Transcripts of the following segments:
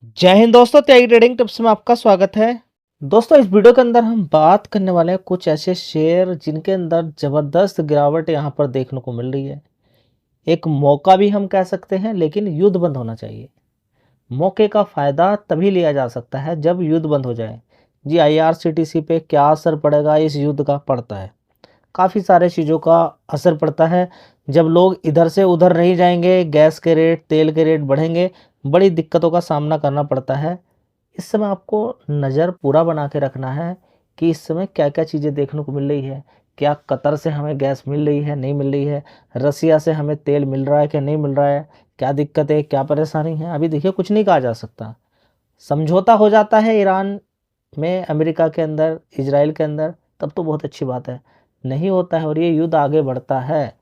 जय हिंद दोस्तों, त्यागी trading tips में आपका स्वागत है। दोस्तों, इस वीडियो के अंदर हम बात करने वाले हैं कुछ ऐसे शेयर जिनके अंदर ज़बरदस्त गिरावट यहाँ पर देखने को मिल रही है। एक मौका भी हम कह सकते हैं, लेकिन युद्ध बंद होना चाहिए। मौके का फ़ायदा तभी लिया जा सकता है जब युद्ध बंद हो जाए। जी, आईआरसीटीसी पे क्या असर पड़ेगा इस युद्ध का? पड़ता है, काफ़ी सारे चीज़ों का असर पड़ता है। जब लोग इधर से उधर नहीं जाएंगे, गैस के रेट, तेल के रेट बढ़ेंगे, बड़ी दिक्कतों का सामना करना पड़ता है। इस समय आपको नज़र पूरा बना के रखना है कि इस समय क्या-क्या चीज़ें देखने को मिल रही है। क्या कतर से हमें गैस मिल रही है, नहीं मिल रही है? रसिया से हमें तेल मिल रहा है कि नहीं मिल रहा है? क्या दिक्कत है, क्या परेशानी है? अभी देखिए, कुछ नहीं कहा जा सकता। समझौता हो जाता है ईरान में, अमेरिका के अंदर, इज़राइल के अंदर, तब तो बहुत अच्छी बात है। नहीं होता है और ये युद्ध आगे बढ़ता है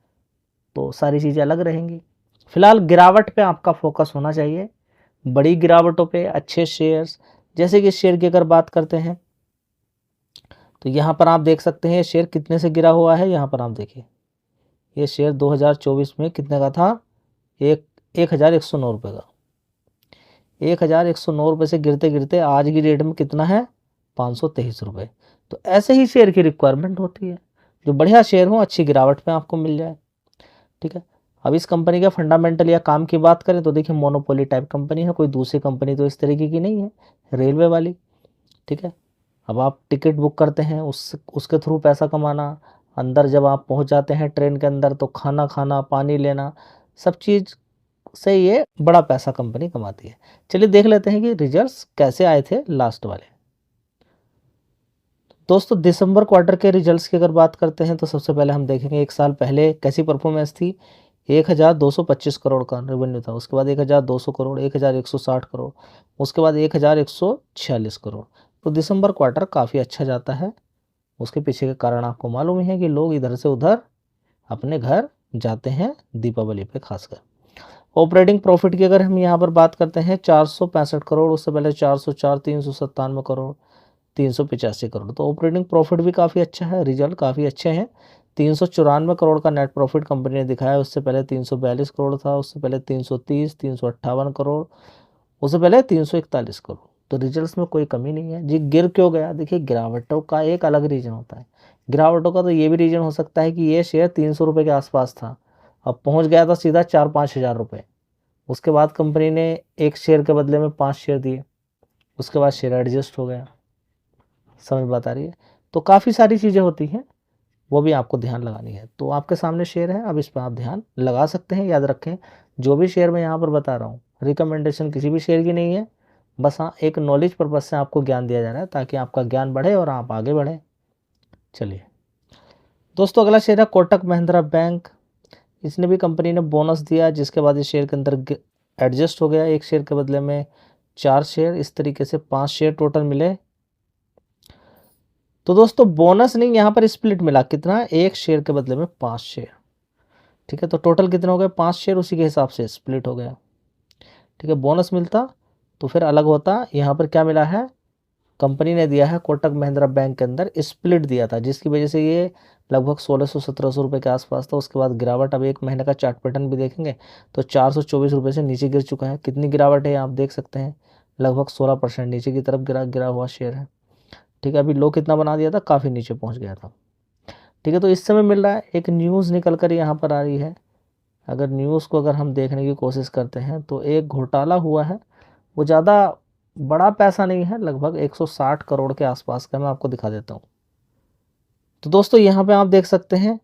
तो सारी चीज़ें अलग रहेंगी। फिलहाल गिरावट पे आपका फोकस होना चाहिए, बड़ी गिरावटों पे, अच्छे शेयर्स। जैसे कि शेयर की अगर बात करते हैं तो यहाँ पर आप देख सकते हैं ये शेयर कितने से गिरा हुआ है। यहाँ पर आप देखिए, ये शेयर 2024 में कितने का था? एक 1109 रुपये का। 1109 रुपये से गिरते गिरते आज की डेट में कितना है? 523 रुपये। तो ऐसे ही शेयर की रिक्वायरमेंट होती है, जो बढ़िया शेयर हो, अच्छी गिरावट में आपको मिल जाए। ठीक है। अब इस कंपनी के फंडामेंटल या काम की बात करें तो देखिए, मोनोपोली टाइप कंपनी है, कोई दूसरी कंपनी तो इस तरीके की नहीं है, रेलवे वाली। ठीक है। अब आप टिकट बुक करते हैं, उसके थ्रू पैसा कमाना, अंदर जब आप पहुंच जाते हैं ट्रेन के अंदर तो खाना खाना, पानी लेना, सब चीज़ से ये बड़ा पैसा कंपनी कमाती है। चलिए देख लेते हैं कि रिजल्ट्स कैसे आए थे लास्ट वाले। दोस्तों, दिसंबर क्वार्टर के रिजल्ट्स की अगर बात करते हैं तो सबसे पहले हम देखेंगे एक साल पहले कैसी परफॉर्मेंस थी। 1225 करोड़ का रेवेन्यू था, उसके बाद 1200 करोड़, 1160 करोड़, उसके बाद 1146 करोड़। तो दिसंबर क्वार्टर काफ़ी अच्छा जाता है। उसके पीछे के कारण आपको मालूम ही है कि लोग इधर से उधर अपने घर जाते हैं दीपावली पे खासकर। ऑपरेटिंग प्रॉफिट की अगर हम यहाँ पर बात करते हैं 465 करोड़, उससे पहले 404, 397 करोड़, 385 करोड़। तो ऑपरेटिंग प्रॉफिट भी काफ़ी अच्छा है, रिजल्ट काफ़ी अच्छे हैं। 394 करोड़ का नेट प्रॉफिट कंपनी ने दिखाया, उससे पहले 342 करोड़ था, उससे पहले 330, 358 करोड़, उससे पहले 341 करोड़। तो रिजल्ट्स में कोई कमी नहीं है। जी, गिर क्यों गया? देखिए, गिरावटों का एक अलग रीज़न होता है। गिरावटों का तो ये भी रीज़न हो सकता है कि ये शेयर 300 रुपये के आसपास था, अब पहुंच गया था सीधा 4-5 हज़ार रुपये। उसके बाद कंपनी ने एक शेयर के बदले में 5 शेयर दिए, उसके बाद शेयर एडजस्ट हो गया। समझ बात आ रही है? तो काफ़ी सारी चीज़ें होती हैं, वो भी आपको ध्यान लगानी है। तो आपके सामने शेयर है, अब इस पर आप ध्यान लगा सकते हैं। याद रखें, जो भी शेयर मैं यहाँ पर बता रहा हूँ, रिकमेंडेशन किसी भी शेयर की नहीं है, बस हाँ, एक नॉलेज पर्पज से आपको ज्ञान दिया जा रहा है ताकि आपका ज्ञान बढ़े और आप आगे बढ़ें। चलिए दोस्तों, अगला शेयर है कोटक महिंद्रा बैंक। इसने भी कंपनी ने बोनस दिया, जिसके बाद इस शेयर के अंदर एडजस्ट हो गया। एक शेयर के बदले में 4 शेयर, इस तरीके से 5 शेयर टोटल मिले। तो दोस्तों, बोनस नहीं, यहाँ पर स्प्लिट मिला। कितना? एक शेयर के बदले में 5 शेयर। ठीक है, तो टोटल कितने हो गए? 5 शेयर, उसी के हिसाब से स्प्लिट हो गया। ठीक है, बोनस मिलता तो फिर अलग होता। यहाँ पर क्या मिला है? कंपनी ने दिया है कोटक महिंद्रा बैंक के अंदर, स्प्लिट दिया था, जिसकी वजह से ये लगभग 1600-1700 रुपये के आसपास था। उसके बाद गिरावट, अब एक महीने का चार्ट पैटर्न भी देखेंगे तो 424 रुपये से नीचे गिर चुका है। कितनी गिरावट है आप देख सकते हैं, लगभग 16% नीचे की तरफ गिरा गिरा हुआ शेयर है। ठीक है, अभी लो कितना बना दिया था? काफ़ी नीचे पहुँच गया था। ठीक है, तो इस समय मिल रहा है। एक न्यूज़ निकल कर यहाँ पर आ रही है, अगर न्यूज़ को अगर हम देखने की कोशिश करते हैं तो एक घोटाला हुआ है। वो ज़्यादा बड़ा पैसा नहीं है, लगभग 160 करोड़ के आसपास का। मैं आपको दिखा देता हूँ। तो दोस्तों, यहाँ पे आप देख सकते हैं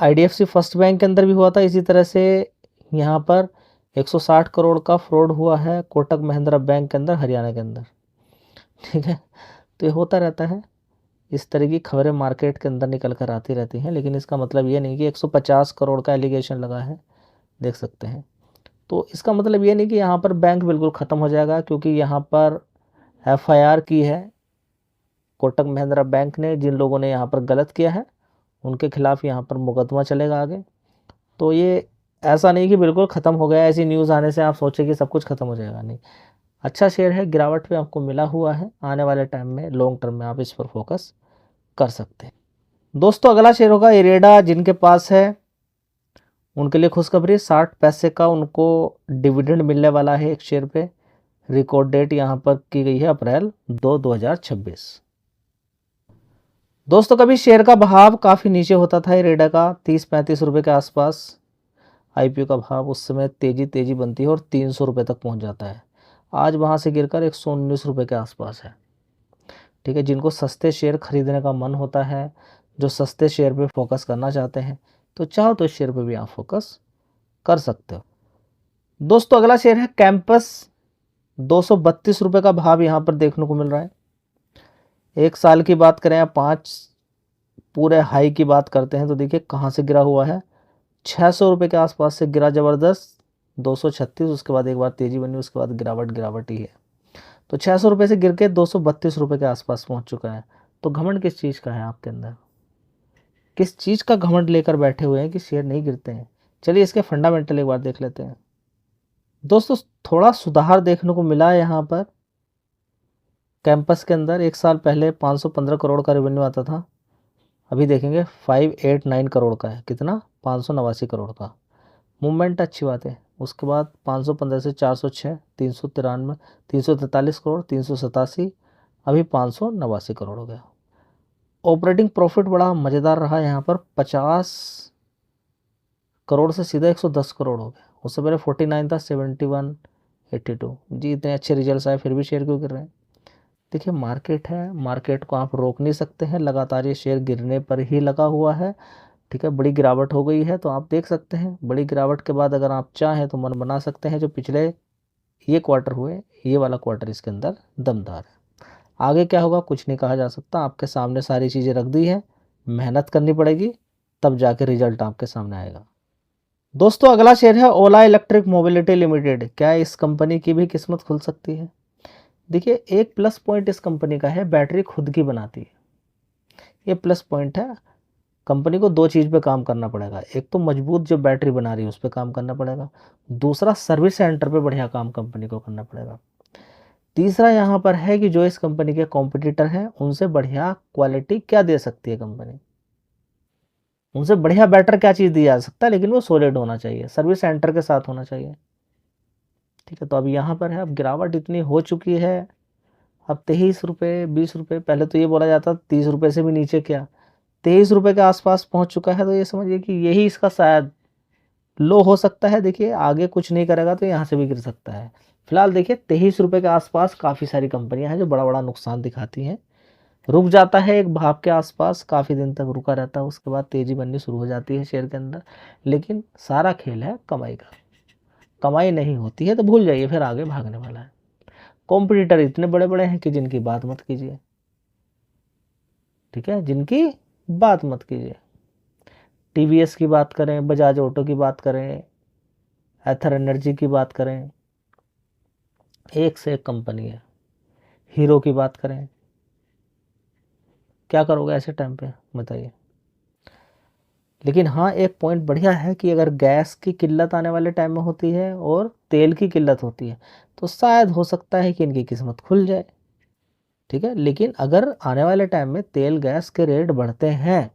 आईडीएफसी फर्स्ट बैंक के अंदर भी हुआ था इसी तरह से। यहाँ पर 160 करोड़ का फ्रॉड हुआ है कोटक महिंद्रा बैंक के अंदर, हरियाणा के अंदर। ठीक है, तो ये होता रहता है। इस तरह की खबरें मार्केट के अंदर निकल कर आती रहती हैं, लेकिन इसका मतलब ये नहीं कि 150 करोड़ का एलिगेशन लगा है, देख सकते हैं। तो इसका मतलब ये नहीं कि यहाँ पर बैंक बिल्कुल ख़त्म हो जाएगा, क्योंकि यहाँ पर एफआईआर की है कोटक महिंद्रा बैंक ने। जिन लोगों ने यहाँ पर गलत किया है उनके खिलाफ़ यहाँ पर मुकदमा चलेगा आगे। तो ये ऐसा नहीं कि बिल्कुल ख़त्म हो गया, ऐसी न्यूज़ आने से आप सोचें कि सब कुछ ख़त्म हो जाएगा, नहीं। अच्छा शेयर है, गिरावट पे आपको मिला हुआ है। आने वाले टाइम में लॉन्ग टर्म में आप इस पर फोकस कर सकते हैं। दोस्तों, अगला शेयर होगा इरेडा। जिनके पास है उनके लिए खुशखबरी, 60 पैसे का उनको डिविडेंड मिलने वाला है एक शेयर पे। रिकॉर्ड डेट यहाँ पर की गई है अप्रैल 2026। दोस्तों कभी शेयर का भाव काफ़ी नीचे होता था इरेडा का 30-35 रुपये के आसपास। आईपीओ का भाव उस समय तेजी बनती है और 300 रुपये तक पहुंच जाता है। आज वहां से गिरकर 119 रुपये के आसपास है। ठीक है, जिनको सस्ते शेयर खरीदने का मन होता है, जो सस्ते शेयर पे फोकस करना चाहते हैं, तो चाहो तो इस शेयर पे भी आप फोकस कर सकते हो। दोस्तों अगला शेयर है कैंपस। 232 रुपये का भाव यहाँ पर देखने को मिल रहा है। एक साल की बात करें या 5 पूरे हाई की बात करते हैं तो देखिए कहाँ से गिरा हुआ है, 600 रुपये के आसपास से गिरा ज़बरदस्त, 236, उसके बाद एक बार तेज़ी बनी, उसके बाद गिरावट ही है। तो 600 रुपये से गिर के 232 रुपये के आसपास पहुंच चुका है। तो घमंड किस चीज़ का है आपके अंदर? किस चीज़ का घमंड लेकर बैठे हुए हैं कि शेयर नहीं गिरते हैं? चलिए इसके फंडामेंटल एक बार देख लेते हैं। दोस्तों थोड़ा सुधार देखने को मिला है यहाँ पर कैंपस के अंदर। एक साल पहले 515 करोड़ का रेवेन्यू आता था, अभी देखेंगे 589 करोड़ का है। कितना? 589 करोड़ का। मूवमेंट अच्छी बात है। उसके बाद 515 से 406, 393, 343 करोड़, 387, अभी 589 करोड़ हो गया। ऑपरेटिंग प्रॉफिट बड़ा मज़ेदार रहा यहाँ पर, 50 करोड़ से सीधा 110 करोड़ हो गया। उससे पहले 49 था, 71, 82। जी इतने अच्छे रिजल्ट्स आए फिर भी शेयर क्यों गिर रहे हैं? देखिए मार्केट है, मार्केट को आप रोक नहीं सकते हैं, लगातार ये शेयर गिरने पर ही लगा हुआ है। ठीक है, बड़ी गिरावट हो गई है तो आप देख सकते हैं, बड़ी गिरावट के बाद अगर आप चाहें तो मन बना सकते हैं। जो पिछले ये क्वार्टर हुए, ये वाला क्वार्टर इसके अंदर दमदार है। आगे क्या होगा कुछ नहीं कहा जा सकता, आपके सामने सारी चीज़ें रख दी है, मेहनत करनी पड़ेगी तब जाके रिजल्ट आपके सामने आएगा। दोस्तों अगला शेयर है ओला इलेक्ट्रिक मोबिलिटी लिमिटेड। क्या इस कंपनी की भी किस्मत खुल सकती है? देखिए एक प्लस पॉइंट इस कंपनी का है, बैटरी खुद की बनाती है, ये प्लस पॉइंट है। कंपनी को दो चीज़ पे काम करना पड़ेगा, एक तो मजबूत जो बैटरी बना रही है उस पर काम करना पड़ेगा, दूसरा सर्विस सेंटर पे बढ़िया काम कंपनी को करना पड़ेगा। तीसरा यहाँ पर है कि जो इस कंपनी के कॉम्पिटिटर हैं उनसे बढ़िया क्वालिटी क्या दे सकती है कंपनी, उनसे बढ़िया बेटर क्या चीज़ दी जा सकता है, लेकिन वो सॉलिड होना चाहिए, सर्विस सेंटर के साथ होना चाहिए। ठीक है, तो अब यहाँ पर है, अब गिरावट इतनी हो चुकी है, अब 23 रुपये 20 रुपये, पहले तो ये बोला जाता 30 रुपये से भी नीचे, क्या 23 रुपये के आसपास पहुँच चुका है। तो ये समझिए कि यही इसका शायद लो हो सकता है। देखिए आगे कुछ नहीं करेगा तो यहाँ से भी गिर सकता है। फिलहाल देखिए 23 रुपये के आसपास काफ़ी सारी कंपनियां हैं जो बड़ा बड़ा नुकसान दिखाती हैं। रुक जाता है एक भाव के आसपास, काफ़ी दिन तक रुका रहता है, उसके बाद तेज़ी बननी शुरू हो जाती है शेयर के अंदर। लेकिन सारा खेल है कमाई का, कमाई नहीं होती है तो भूल जाइए, फिर आगे भागने वाला है। कॉम्पिटिटर इतने बड़े बड़े हैं कि जिनकी बात मत कीजिए। ठीक है, जिनकी बात मत कीजिए। टीवीएस की बात करें, बजाज ऑटो की बात करें, एथर एनर्जी की बात करें, एक से एक कंपनी है। हीरो की बात करें, क्या करोगे ऐसे टाइम पे बताइए। लेकिन हाँ एक पॉइंट बढ़िया है कि अगर गैस की किल्लत आने वाले टाइम में होती है और तेल की किल्लत होती है तो शायद हो सकता है कि इनकी किस्मत खुल जाए। ठीक है, लेकिन अगर आने वाले टाइम में तेल गैस के रेट बढ़ते हैं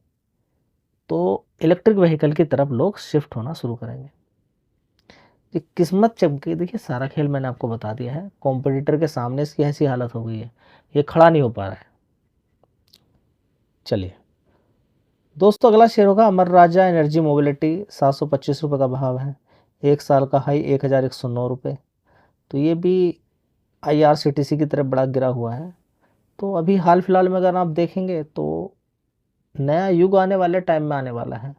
तो इलेक्ट्रिक व्हीकल की तरफ लोग शिफ्ट होना शुरू करेंगे। ये किस्मत चमके, देखिए सारा खेल मैंने आपको बता दिया है। कॉम्पिटिटर के सामने इसकी ऐसी हालत हो गई है, ये खड़ा नहीं हो पा रहा है। चलिए दोस्तों अगला शेयर होगा अमर राजा एनर्जी मोबिलिटी। 725 रुपये का भाव है, एक साल का हाई 1109 रुपये। तो ये भी IRCTC की तरफ बड़ा गिरा हुआ है। तो अभी हाल फिलहाल में अगर आप देखेंगे तो नया युग आने वाले टाइम में आने वाला है।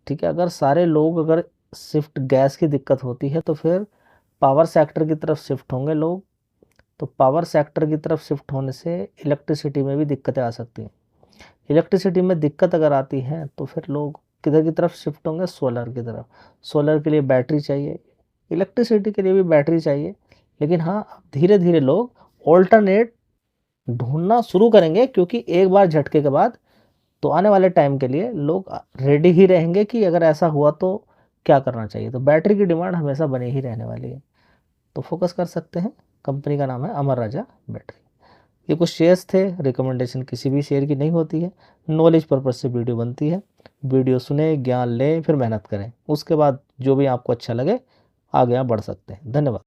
ठीक है, अगर सारे लोग अगर शिफ्ट, गैस की दिक्कत होती है तो फिर पावर सेक्टर की तरफ शिफ्ट होंगे लोग। तो पावर सेक्टर की तरफ शिफ्ट होने से इलेक्ट्रिसिटी में भी दिक्कतें आ सकती हैं। इलेक्ट्रिसिटी में दिक्कत अगर आती है तो फिर लोग किधर की तरफ शिफ्ट होंगे? सोलर की तरफ। सोलर के लिए बैटरी चाहिए, इलेक्ट्रिसिटी के लिए भी बैटरी चाहिए। लेकिन हाँ धीरे धीरे लोग ऑल्टरनेट ढूंढना शुरू करेंगे, क्योंकि एक बार झटके के बाद तो आने वाले टाइम के लिए लोग रेडी ही रहेंगे कि अगर ऐसा हुआ तो क्या करना चाहिए। तो बैटरी की डिमांड हमेशा बनी ही रहने वाली है। तो फोकस कर सकते हैं। कंपनी का नाम है अमर राजा बैटरी। ये कुछ शेयर्स थे, रिकमेंडेशन किसी भी शेयर की नहीं होती है, नॉलेज पर्पज से वीडियो बनती है। वीडियो सुने, ज्ञान लें, फिर मेहनत करें, उसके बाद जो भी आपको अच्छा लगे आगे आप बढ़ सकते हैं। धन्यवाद।